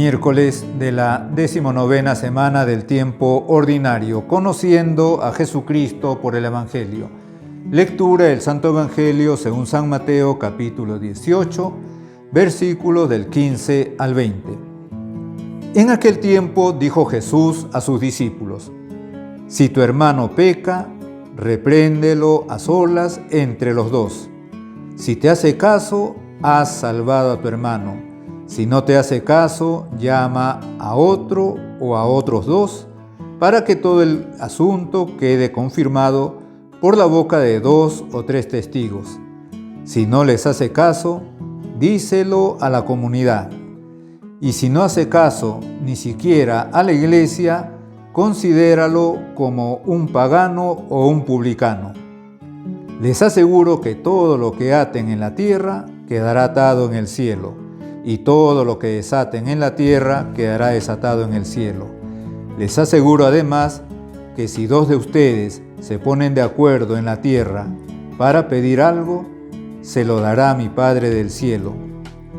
Miércoles de la 19ª semana del tiempo ordinario, conociendo a Jesucristo por el Evangelio. Lectura del Santo Evangelio según San Mateo, capítulo 18, versículos del 15 al 20. En aquel tiempo dijo Jesús a sus discípulos: si tu hermano peca, repréndelo a solas entre los dos. Si te hace caso, has salvado a tu hermano. Si no te hace caso, llama a otro o a otros dos, para que todo el asunto quede confirmado por la boca de 2 o 3 testigos. Si no les hace caso, díselo a la comunidad. Y si no hace caso ni siquiera a la iglesia, considéralo como un pagano o un publicano. Les aseguro que todo lo que aten en la tierra quedará atado en el cielo, y todo lo que desaten en la tierra quedará desatado en el cielo. Les aseguro además que si 2 de ustedes se ponen de acuerdo en la tierra para pedir algo, se lo dará mi Padre del cielo,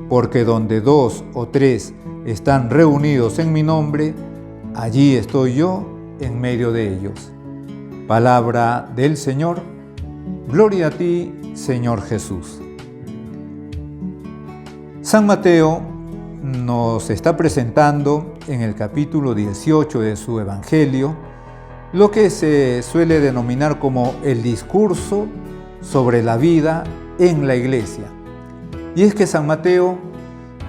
porque donde 2 o 3 están reunidos en mi nombre, allí estoy yo en medio de ellos. Palabra del Señor. Gloria a ti, Señor Jesús. San Mateo nos está presentando en el capítulo 18 de su Evangelio lo que se suele denominar como el discurso sobre la vida en la iglesia. Y es que San Mateo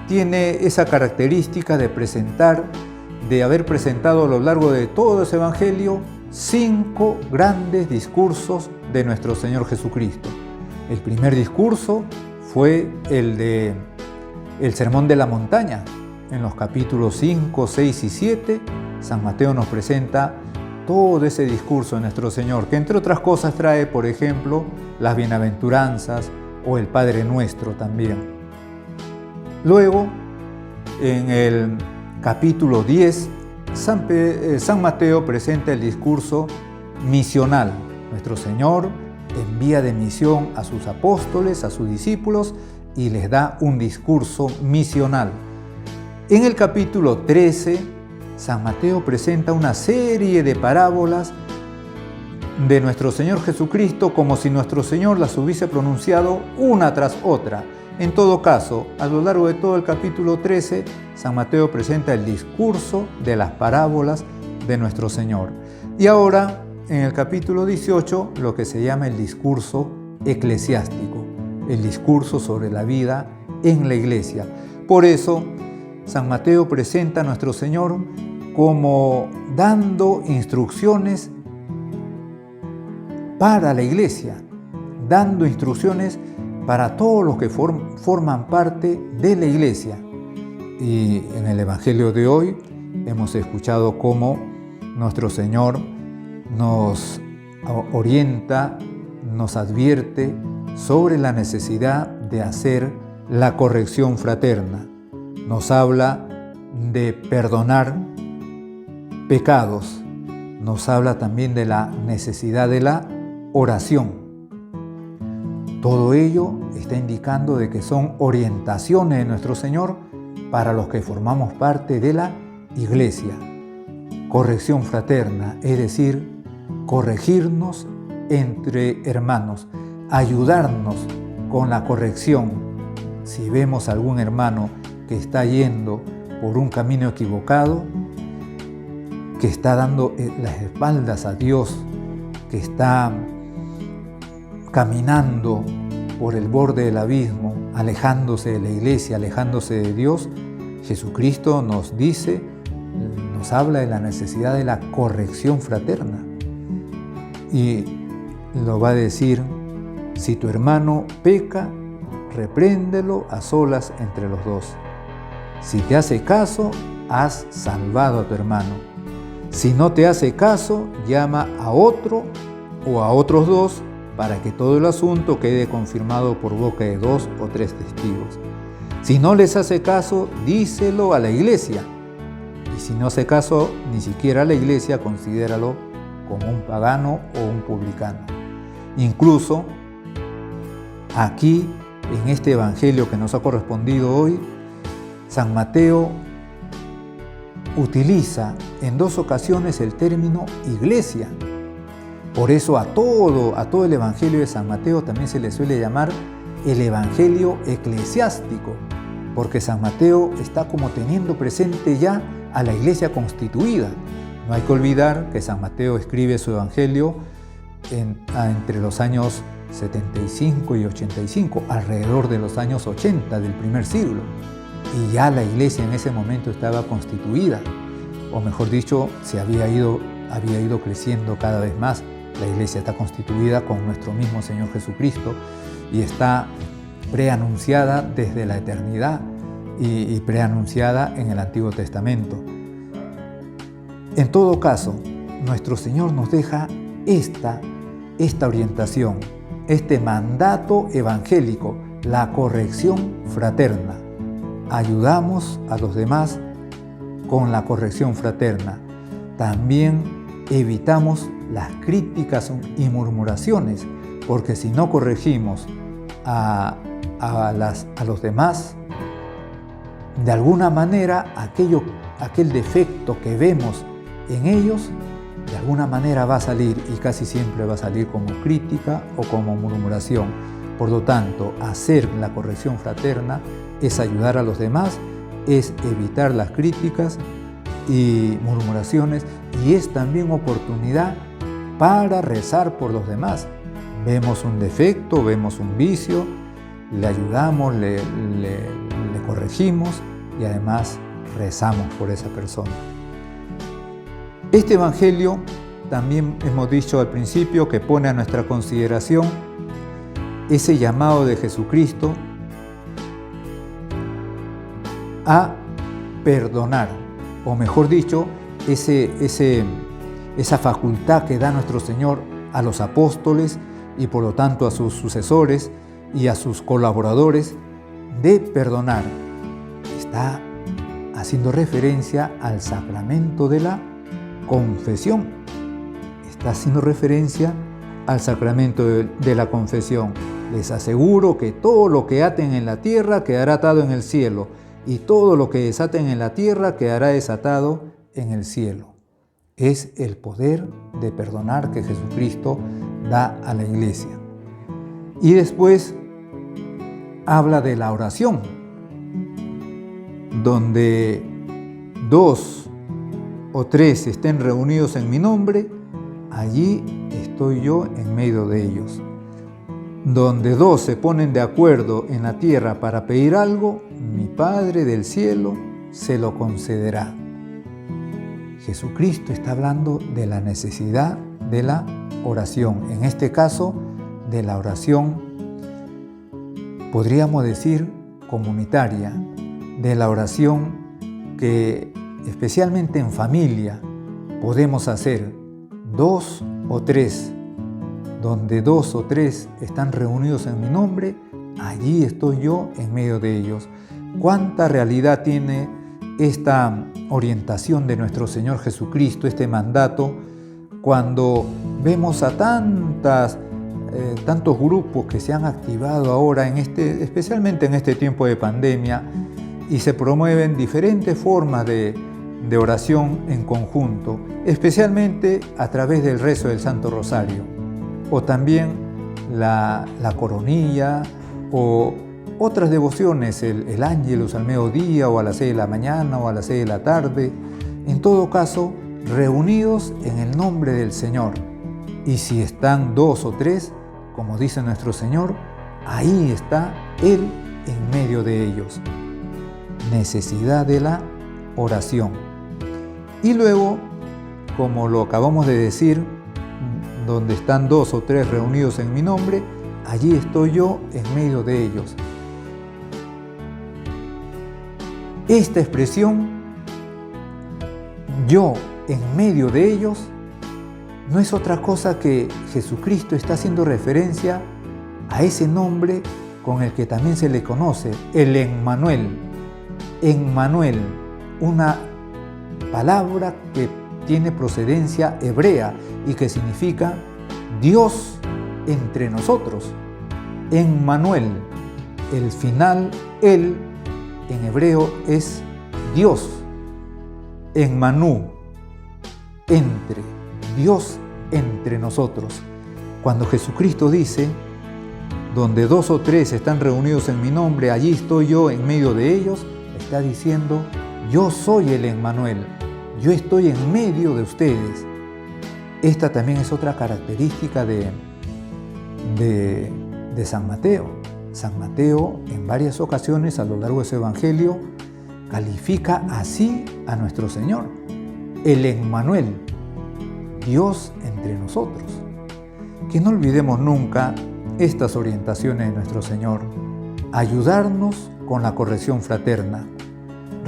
tiene esa característica de haber presentado a lo largo de todo ese Evangelio 5 grandes discursos de nuestro Señor Jesucristo. El primer discurso fue el Sermón de la Montaña. En los capítulos 5, 6 y 7, San Mateo nos presenta todo ese discurso de nuestro Señor, que entre otras cosas trae, por ejemplo, las bienaventuranzas o el Padre Nuestro también. Luego, en el capítulo 10, San Mateo presenta el discurso misional. Nuestro Señor envía de misión a sus apóstoles, a sus discípulos, y les da un discurso misional. En el capítulo 13, San Mateo presenta una serie de parábolas de nuestro Señor Jesucristo, como si nuestro Señor las hubiese pronunciado una tras otra. En todo caso, a lo largo de todo el capítulo 13, San Mateo presenta el discurso de las parábolas de nuestro Señor. Y ahora, en el capítulo 18, lo que se llama el discurso eclesiástico, el discurso sobre la vida en la iglesia. Por eso, San Mateo presenta a nuestro Señor como dando instrucciones para la iglesia, dando instrucciones para todos los que forman parte de la iglesia. Y en el Evangelio de hoy hemos escuchado cómo nuestro Señor nos orienta, nos advierte sobre la necesidad de hacer la corrección fraterna. Nos habla de perdonar pecados. Nos habla también de la necesidad de la oración. Todo ello está indicando de que son orientaciones de nuestro Señor para los que formamos parte de la iglesia. Corrección fraterna, es decir, corregirnos entre hermanos, ayudarnos con la corrección. Si vemos a algún hermano que está yendo por un camino equivocado, que está dando las espaldas a Dios, que está caminando por el borde del abismo, alejándose de la iglesia, alejándose de Dios, Jesucristo nos habla de la necesidad de la corrección fraterna. Y lo va a decir: si tu hermano peca, repréndelo a solas entre los dos. Si te hace caso, has salvado a tu hermano. Si no te hace caso, llama a otro o a otros dos, para que todo el asunto quede confirmado por boca de 2 o 3 testigos. Si no les hace caso, díselo a la iglesia. Y si no hace caso ni siquiera a la iglesia, considéralo como un pagano o un publicano. Incluso aquí, en este Evangelio que nos ha correspondido hoy, San Mateo utiliza en 2 ocasiones el término iglesia. Por eso a todo el Evangelio de San Mateo también se le suele llamar el Evangelio eclesiástico, porque San Mateo está como teniendo presente ya a la iglesia constituida. No hay que olvidar que San Mateo escribe su Evangelio entre los años 75 y 85, alrededor de los años 80 del primer siglo. Y ya la iglesia en ese momento estaba constituida, o mejor dicho, había ido creciendo cada vez más. La iglesia está constituida con nuestro mismo Señor Jesucristo y está preanunciada desde la eternidad y preanunciada en el Antiguo Testamento. En todo caso, nuestro Señor nos deja esta orientación, este mandato evangélico, la corrección fraterna. Ayudamos a los demás con la corrección fraterna. También evitamos las críticas y murmuraciones, porque si no corregimos a los demás, de alguna manera aquel defecto que vemos en ellos, de alguna manera va a salir, y casi siempre va a salir como crítica o como murmuración. Por lo tanto, hacer la corrección fraterna es ayudar a los demás, es evitar las críticas y murmuraciones, y es también oportunidad para rezar por los demás. Vemos un defecto, vemos un vicio, le ayudamos, le corregimos y además rezamos por esa persona. Este Evangelio, también hemos dicho al principio, que pone a nuestra consideración ese llamado de Jesucristo a perdonar, o mejor dicho, esa facultad que da nuestro Señor a los apóstoles y por lo tanto a sus sucesores y a sus colaboradores de perdonar. Está haciendo referencia al sacramento de la confesión. Está haciendo referencia al sacramento de la confesión. Les aseguro que todo lo que aten en la tierra quedará atado en el cielo, y todo lo que desaten en la tierra quedará desatado en el cielo. Es el poder de perdonar que Jesucristo da a la iglesia. Y después habla de la oración, donde 2 o 3 estén reunidos en mi nombre, allí estoy yo en medio de ellos. Donde 2 se ponen de acuerdo en la tierra para pedir algo, mi Padre del cielo se lo concederá. Jesucristo está hablando de la necesidad de la oración, en este caso de la oración, podríamos decir, comunitaria, de la oración que especialmente en familia podemos hacer 2 o 3, donde 2 o 3 están reunidos en mi nombre, allí estoy yo en medio de ellos. ¿Cuánta realidad tiene esta orientación de nuestro Señor Jesucristo, este mandato, cuando vemos a tantos grupos que se han activado ahora, especialmente en este tiempo de pandemia, y se promueven diferentes formas de oración en conjunto, especialmente a través del rezo del Santo Rosario, o también la coronilla, o otras devociones, el Ángelus al mediodía, o a las 6 de la mañana, o a las 6 de la tarde, en todo caso, reunidos en el nombre del Señor. Y si están 2 o 3, como dice nuestro Señor, ahí está Él en medio de ellos. Necesidad de la oración. Y luego, como lo acabamos de decir, donde están 2 o 3 reunidos en mi nombre, allí estoy yo en medio de ellos. Esta expresión, yo en medio de ellos, no es otra cosa que Jesucristo está haciendo referencia a ese nombre con el que también se le conoce, el Emmanuel. Emmanuel, una palabra que tiene procedencia hebrea y que significa Dios entre nosotros. Emmanuel, el final, él, en hebreo es Dios. en Manú, entre, Dios entre nosotros. Cuando Jesucristo dice, donde 2 o 3 están reunidos en mi nombre, allí estoy yo en medio de ellos, está diciendo, yo soy el Emmanuel, yo estoy en medio de ustedes. Esta también es otra característica de San Mateo. San Mateo, en varias ocasiones a lo largo de su evangelio, califica así a nuestro Señor, el Emmanuel, Dios entre nosotros. Que no olvidemos nunca estas orientaciones de nuestro Señor: ayudarnos con la corrección fraterna,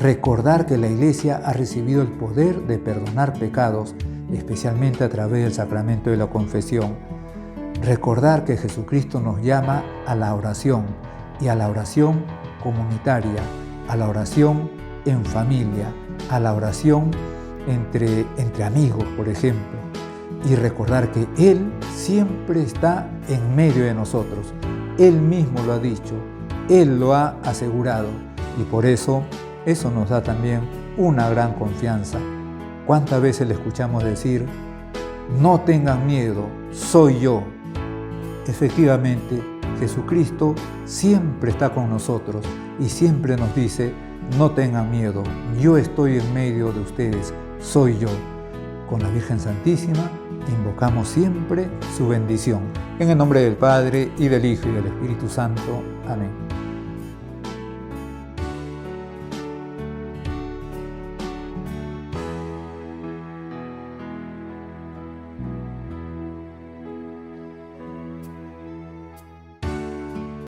recordar que la Iglesia ha recibido el poder de perdonar pecados, especialmente a través del sacramento de la confesión. Recordar que Jesucristo nos llama a la oración, y a la oración comunitaria, a la oración en familia, a la oración entre amigos, por ejemplo. Y recordar que Él siempre está en medio de nosotros. Él mismo lo ha dicho, Él lo ha asegurado, y por eso nos da también una gran confianza. ¿Cuántas veces le escuchamos decir, no tengan miedo, soy yo? Efectivamente, Jesucristo siempre está con nosotros y siempre nos dice, no tengan miedo, yo estoy en medio de ustedes, soy yo. Con la Virgen Santísima invocamos siempre su bendición. En el nombre del Padre, y del Hijo, y del Espíritu Santo. Amén.